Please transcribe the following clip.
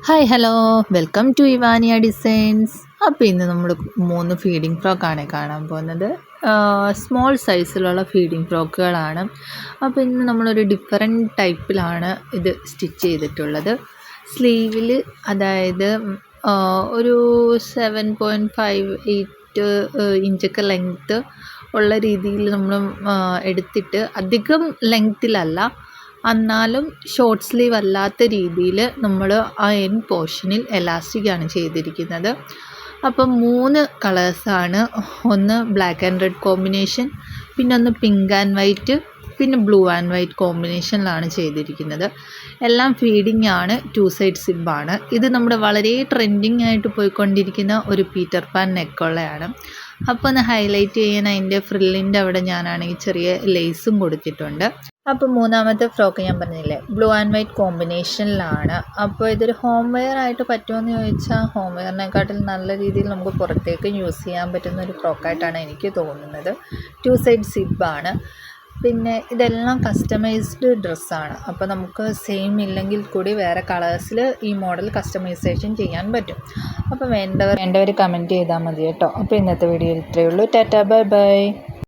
Hi hello welcome to Ivania designs. അപ്പോൾ ഇന്ന് നമ്മൾ 3 ഫീഡിംഗ് ഫ്രോക്കാണ് കാണാൻ പോകുന്നത്. സ്മോൾ സൈസിലുള്ള ഫീഡിംഗ് ഫ്രോക്കുകളാണ്. അപ്പോൾ ഇന്ന് നമ്മളൊരു ഡിഫറെൻറ്റ് ടൈപ്പിലാണ് ഇത് സ്റ്റിച്ച് ചെയ്തിട്ടുള്ളത്. സ്ലീവിൽ അതായത് ഒരു 7.58 ഇഞ്ചൊക്കെ ലെങ്ത്ത് ഉള്ള രീതിയിൽ നമ്മൾ എടുത്തിട്ട് അധികം ലെങ്ത്തിലല്ല, എന്നാലും ഷോർട്ട് സ്ലീവ് അല്ലാത്ത രീതിയിൽ നമ്മൾ ആ എൻ പോർഷനിൽ എലാസ്റ്റിക്കാണ് ചെയ്തിരിക്കുന്നത്. അപ്പം 3 കളേഴ്സാണ്. ഒന്ന് ബ്ലാക്ക് ആൻഡ് റെഡ് കോമ്പിനേഷൻ, പിന്നെ ഒന്ന് പിങ്ക് ആൻഡ് വൈറ്റ്, പിന്നെ ബ്ലൂ ആൻഡ് വൈറ്റ് കോമ്പിനേഷനിലാണ് ചെയ്തിരിക്കുന്നത്. എല്ലാം ഫീഡിംഗ് ആണ്, 2 സൈഡ് സിബാണ്. ഇത് നമ്മുടെ വളരെ ട്രെൻഡിങ് ആയിട്ട് പോയിക്കൊണ്ടിരിക്കുന്ന ഒരു പീറ്റർ പാൻ നെക്കുള്ളതാണ്. അപ്പോൾ ഒന്ന് ഹൈലൈറ്റ് ചെയ്യാൻ അതിൻ്റെ ഫ്രില്ലിൻ്റെ അവിടെ ഞാനാണെങ്കിൽ ചെറിയ ലേസും കൊടുത്തിട്ടുണ്ട്. അപ്പോൾ മൂന്നാമത്തെ ഫ്രോക്ക് ഞാൻ പറഞ്ഞില്ലേ, ബ്ലൂ ആൻഡ് വൈറ്റ് കോമ്പിനേഷനിലാണ്. അപ്പോൾ ഇതൊരു ഹോം വെയർ ആയിട്ട് പറ്റുമെന്ന് ചോദിച്ചാൽ ഹോം വെയറിനെക്കാട്ടിൽ നല്ല രീതിയിൽ നമുക്ക് പുറത്തേക്ക് യൂസ് ചെയ്യാൻ പറ്റുന്ന ഒരു ഫ്രോക്കായിട്ടാണ് എനിക്ക് തോന്നുന്നത്. 2 സൈഡ് സിബാണ്. പിന്നെ ഇതെല്ലാം കസ്റ്റമൈസ്ഡ് ഡ്രസ്സാണ്. അപ്പോൾ നമുക്ക് സെയിം ഇല്ലെങ്കിൽ കൂടി വേറെ കളേഴ്സിൽ ഈ മോഡൽ കസ്റ്റമൈസേഷൻ ചെയ്യാൻ പറ്റും. അപ്പോൾ വേണ്ടവർ കമൻറ്റ് ചെയ്താൽ മതി കേട്ടോ. അപ്പോൾ ഇന്നത്തെ വീഡിയോ ഇത്രയേ ഉള്ളൂ. Tata bye bye.